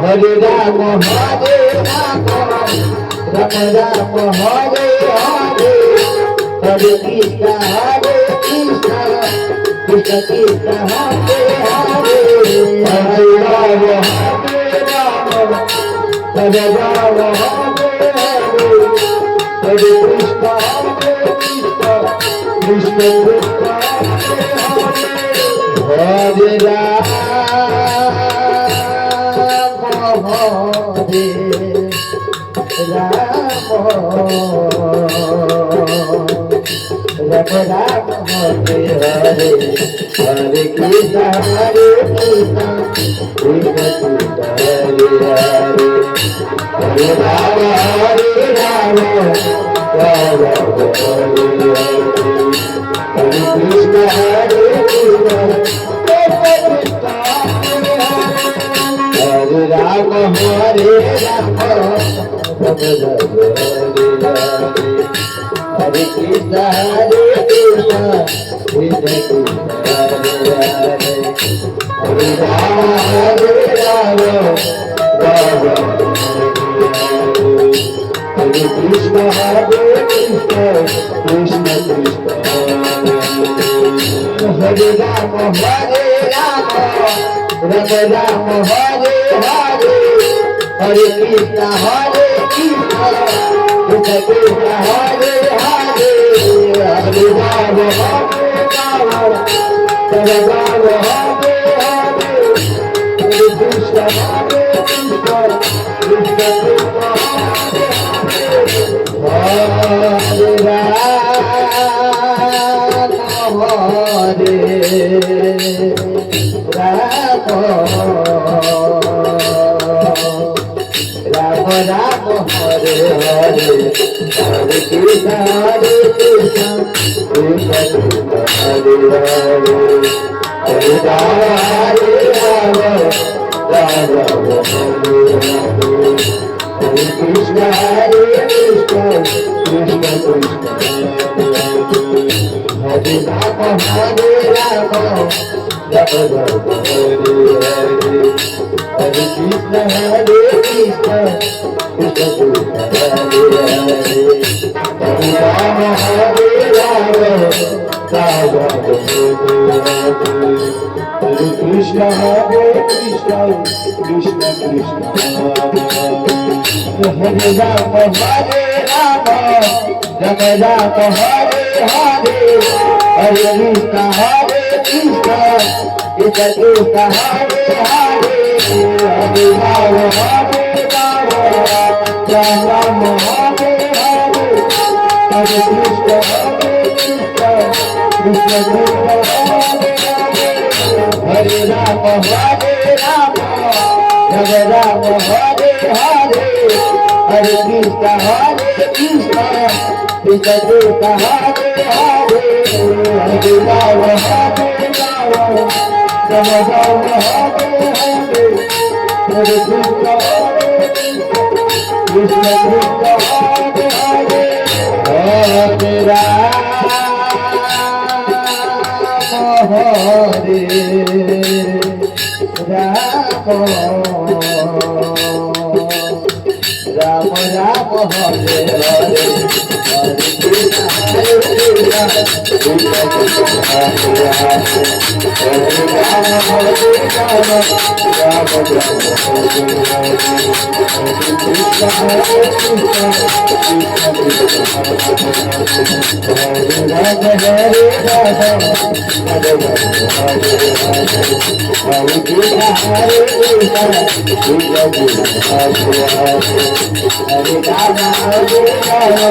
Hare Rama Hare Rama Rama Rama Hare Hare Hare Krishna Krishna Krishna Hare Hare Hare Rama Hare Rama Hare Rama Hare Hare Hare Krishna Krishna Krishna Hare Rama Hare Rama Rama Hare Hare Hare Krishna Krishna Krishna Hare Hare Hare Rama Hare Rama Rama Hare Hare Hare Krishna Hare Krishna Hare Rama Hare Rama Rama Rama Hare Krishna Hare Krishna Krishna Krishna Hare Rama Hare Rama Rama Hare Krishna Hare Krishna Krishna Krishna Hare Rama Hare Rama Rama Rama Hare Hare Hare Krishna Hare Krishna Krishna Krishna Hare Hare Hare Rama Hare Rama Rama Rama Hare Hare Hare Krishna Hare Krishna Krishna Krishna Hare Rama Rama Hare Hare Hare Krishna Hare Krishna Krishna Krishna Hare Hare Hare Rama Hare Rama Rama Rama Hare Hare Hare Krishna Hare Krishna Krishna Krishna Hare Rama Hare Rama Rama Rama Hare Hare Hare Krishna Hare Krishna Krishna Krishna Hare Hare Hare Rama Hare Rama Rama Rama Hare Hare Krishna Hare Krishna Krishna Krishna Hare Rama Hare Rama Rama Rama Hare Hare Hare Krishna Hare Krishna Krishna Krishna Hare Hare Hare Rama Hare Rama Rama Rama Hare Hare Hare Krishna Hare Krishna Krishna Krishna Hare Rama Hare Rama Rama Rama Hare Hare Hare Krishna Hare Krishna Krishna Krishna Hare Hare Hare Rama Hare Rama Rama Rama Hare Hare Hare Krishna Hare Krishna Krishna Hare Hare Hare Rama Hare Rama Rama Hare Hare Hare Krishna Hare Krishna Krishna Krishna Hare Hare Hare Rama Hare Rama Rama Rama Hare Hare Hare Krishna Hare Krishna Krishna Krishna Hare Rama Hare Rama Hare Hare Krishna Hare Krishna Krishna Krishna Hare Hare Hare Rama Hare Rama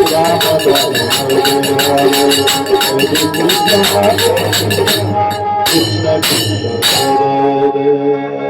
Rama Rama Hare Hare Hare Krishna Hare Krishna Krishna Krishna Hare Hare